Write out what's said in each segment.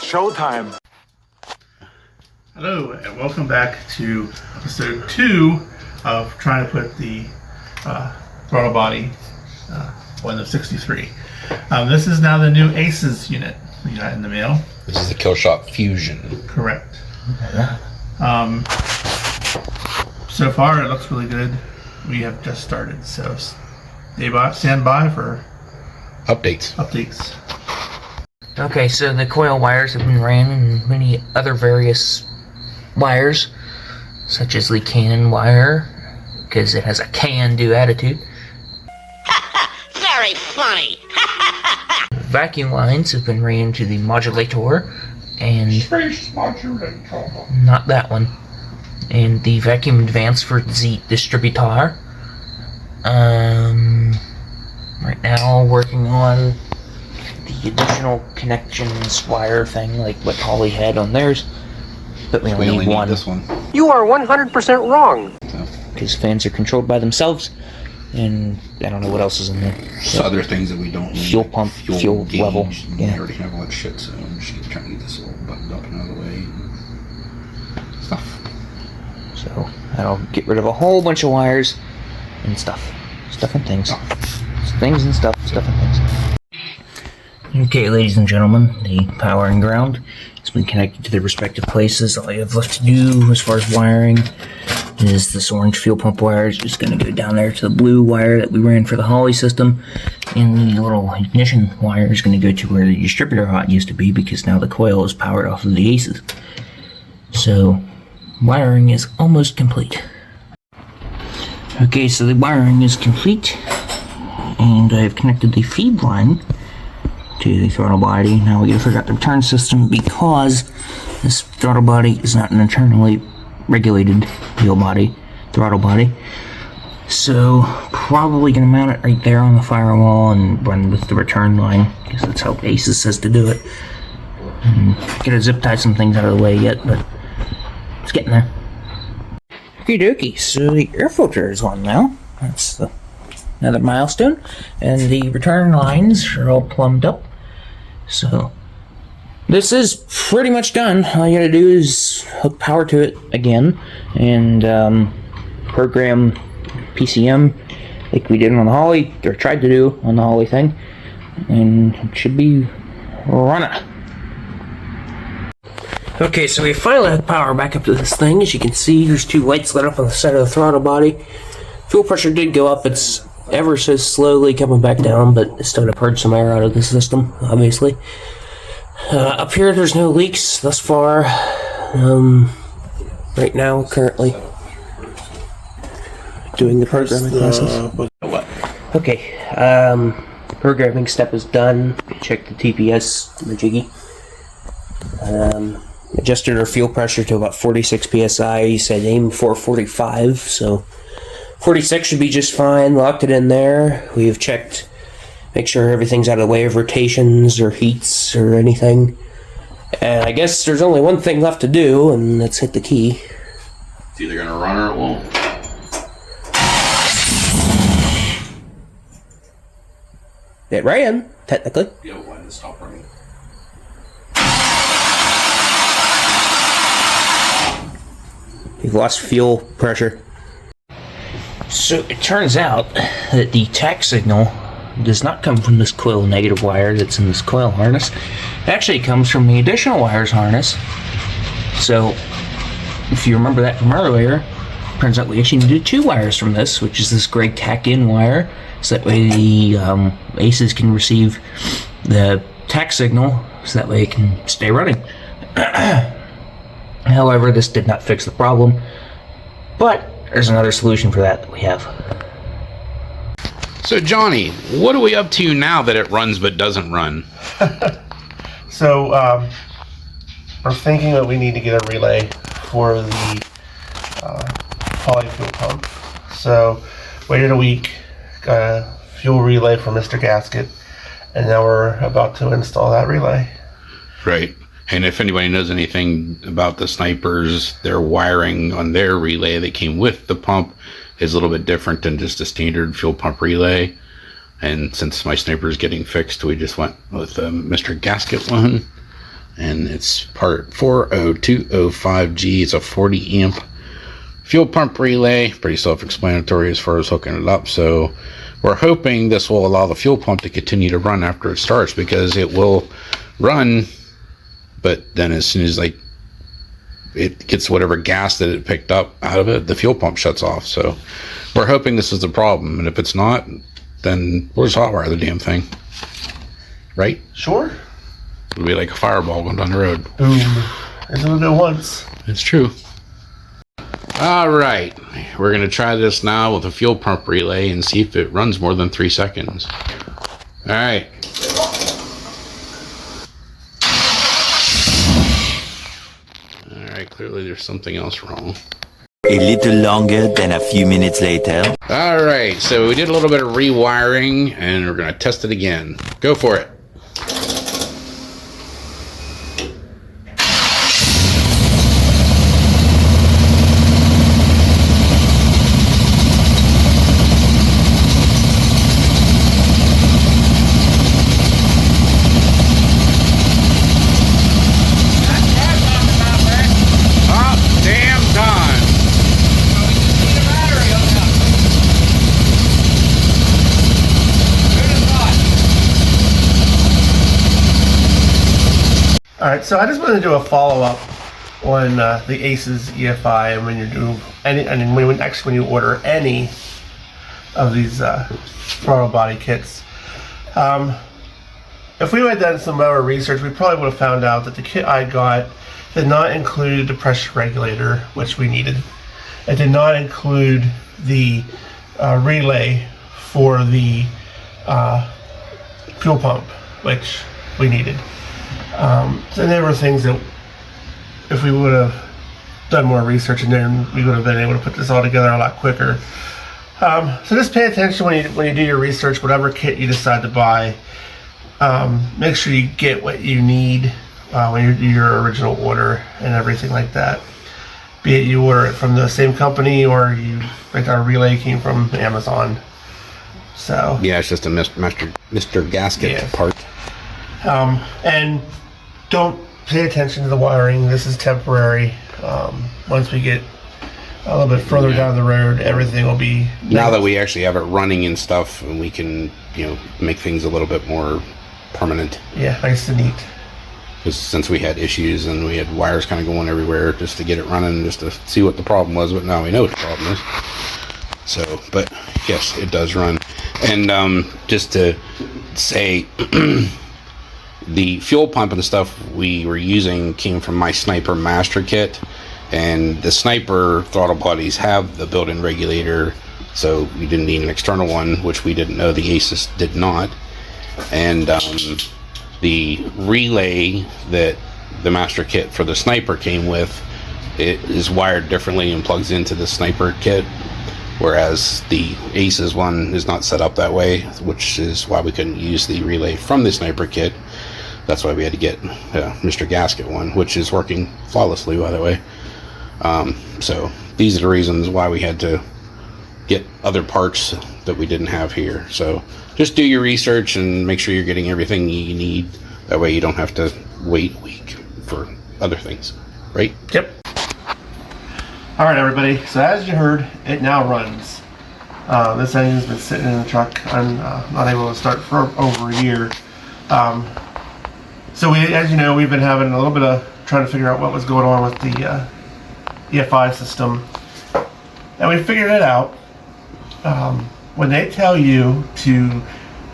showtime. Hello, and welcome back to episode 2 of trying to put the throttle body on the 63. This is now the new ACES unit we got in the mail. This is the Killshot Fusion. Correct. So far, it looks really good. We have just started, so stand by for updates. Okay, so the coil wires have been ran and many other various wires, such as the Canon wire, because it has a can-do attitude. Very funny. Vacuum lines have been ran to the modulator, and Space modulator. not that one, and the vacuum advance for the distributor. Right now working on the additional connections wire thing, like what Holley had on theirs, but we only need one. This one. You are 100% wrong. Because fans are controlled by themselves, and I don't know what else is in there. So other things that we don't need. Fuel pump, fuel gauge, level. We Yeah. already have all that shit, so I'm just trying to get this all buttoned up and out of the way. Stuff. So that'll get rid of a whole bunch of wires and stuff. Stuff and things. Things and stuff. Stuff and things. Okay, ladies and gentlemen, the power and ground has been connected to their respective places. All you have left to do as far as wiring is this orange fuel pump wire is just going to go down there to the blue wire that we ran for the Holley system, and the little ignition wire is going to go to where the distributor hot used to be, because now the coil is powered off of the ACES. So wiring is almost complete. Okay, so the wiring is complete, and I've connected the feed line to the throttle body. Now we gotta figure out the return system, because this throttle body is not an internally regulated throttle body. So probably gonna mount it right there on the firewall and run with the return line, because that's how ACES says to do it. And gotta zip tie some things out of the way yet, but it's getting there. Okie dokie, so the air filter is on now. That's another milestone. And the return lines are all plumbed up. So this is pretty much done. All you gotta do is hook power to it again and program PCM like we did on the Holley, or tried to do on the Holley thing, and it should be running. Okay, so we finally have power back up to this thing. As you can see, there's 2 lights lit up on the side of the throttle body. Fuel pressure did go up. It's ever so slowly coming back down, but it's starting to purge some air out of the system, obviously. Up here, there's no leaks thus far. Right now, currently doing the programming process. Okay, programming step is done. Check the TPS, the jiggy. Adjusted our fuel pressure to about 46 psi. He said aim for 45, so 46 should be just fine. Locked it in there. We've checked, make sure everything's out of the way of rotations or heats or anything. And I guess there's only one thing left to do, and that's hit the key. It's either gonna run or it won't. It ran, technically. Yeah, why did it stop running? We've lost fuel pressure. So it turns out that the tach signal does not come from this coil negative wire that's in this coil harness. It actually comes from the additional wires harness. So if you remember that from earlier, turns out we actually needed 2 wires from this, which is this gray tack in wire, so that way the ACES can receive the tach signal, so that way it can stay running. However, this did not fix the problem, but there's another solution for that we have. So Johnny, what are we up to now that it runs but doesn't run? So we're thinking that we need to get a relay for the Holley fuel pump. So waited a week, got a fuel relay from Mr. Gasket, and now we're about to install that relay. Right. And if anybody knows anything about the Snipers, their wiring on their relay that came with the pump is a little bit different than just a standard fuel pump relay. And since my Sniper is getting fixed, we just went with Mr. Gasket one. and it's part 40205G. It's a 40 amp fuel pump relay. Pretty self-explanatory as far as hooking it up. So we're hoping this will allow the fuel pump to continue to run after it starts, because it will run, but then as soon as like it gets whatever gas that it picked up out of it, the fuel pump shuts off. So we're hoping this is the problem, and if it's not, then we'll just hotwire the damn thing, right? Sure. It'll be like a fireball going down the road. Boom. It's only go once. It's true. All right, we're gonna try this now with a fuel pump relay and see if it runs more than 3 seconds. All right. Clearly there's something else wrong. A little longer than a few minutes later. All right, so we did a little bit of rewiring, and we're going to test it again. Go for it. Alright, so I just wanted to do a follow-up on the Aces EFI, and when you do any, and when you order any of these throttle body kits. If we had done some more research, we probably would have found out that the kit I got did not include the pressure regulator, which we needed. It did not include the relay for the fuel pump, which we needed. So there were things that, if we would have done more research, and then we would have been able to put this all together a lot quicker. So just pay attention when you do your research, whatever kit you decide to buy. Make sure you get what you need when you do your original order and everything like that. Be it you order it from the same company, or you, like our relay came from Amazon. So yeah, it's just a Mr. Gasket part. And don't pay attention to the wiring. This is temporary. Once we get a little bit further down the road, everything will be... Now that we actually have it running and stuff, and we can, make things a little bit more permanent. Yeah, nice and neat. Because since we had issues and we had wires kind of going everywhere just to get it running, just to see what the problem was, but now we know what the problem is. So, but yes, it does run. And just to say... The fuel pump and stuff we were using came from my Sniper Master Kit, and the Sniper throttle bodies have the built-in regulator, so we didn't need an external one, which we didn't know the Asus did not. And the relay that the Master Kit for the Sniper came with, it is wired differently and plugs into the Sniper kit, whereas the Asus one is not set up that way, which is why we couldn't use the relay from the Sniper kit. That's why we had to get Mr. Gasket one, which is working flawlessly, by the way. So these are the reasons why we had to get other parts that we didn't have here. So just do your research and make sure you're getting everything you need. That way you don't have to wait a week for other things, right? Yep. All right, everybody. So as you heard, it now runs. This engine's been sitting in the truck. I'm not able to start for over a year. So we, as you know, we've been having a little bit of trying to figure out what was going on with the EFI system, and we figured it out. When they tell you to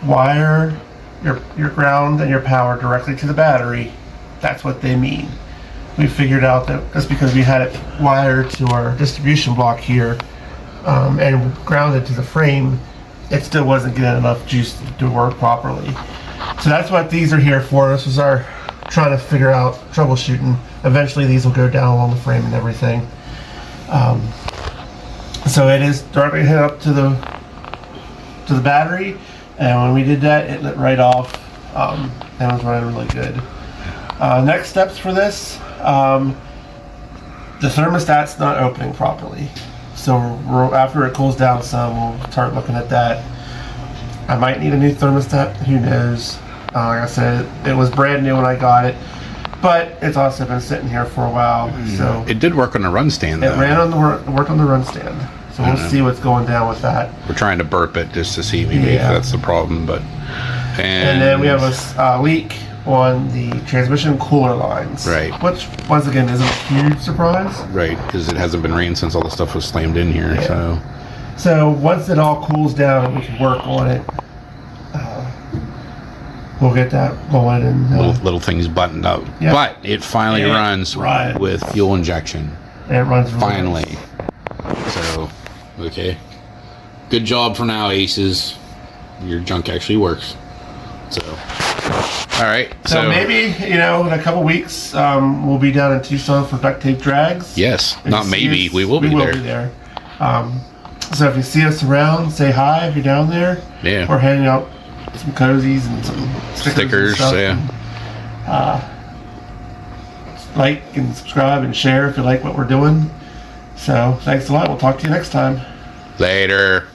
wire your ground and your power directly to the battery, that's what they mean. We figured out that just because we had it wired to our distribution block here and grounded to the frame, it still wasn't getting enough juice to work properly. So that's what these are here for. This was our trying to figure out troubleshooting. Eventually these will go down along the frame and everything. So it is directly hooked up to the battery, and when we did that, it lit right off. That was running really good. Next steps for this, the thermostat's not opening properly. So after it cools down some, we'll start looking at that. I might need a new thermostat, who knows. Like I said, it was brand new when I got it. but it's also been sitting here for a while. So It did work on the run stand, it though. ran on the worked on the run stand. So we'll see what's going down with that. We're trying to burp it just to see maybe if that's the problem, but... And then we have a leak on the transmission cooler lines. Right. Which, once again, isn't a huge surprise. Right, because it hasn't been rained since all the stuff was slammed in here, so... So once it all cools down and we can work on it, we'll get that going. And Little things buttoned up. Yeah. But it finally runs with fuel injection. it runs really Finally. So, okay. Good job for now, Aces. Your junk actually works. So, all right. So maybe, in a couple weeks, we'll be down in Tucson for duct tape drags. Yes, If not you see maybe. us, We will be there. So if you see us around, say hi if you're down there. Yeah. We're handing out some cozies and some stickers and stuff. yeah. Like and subscribe and share if you like what we're doing. So thanks a lot. We'll talk to you next time. Later.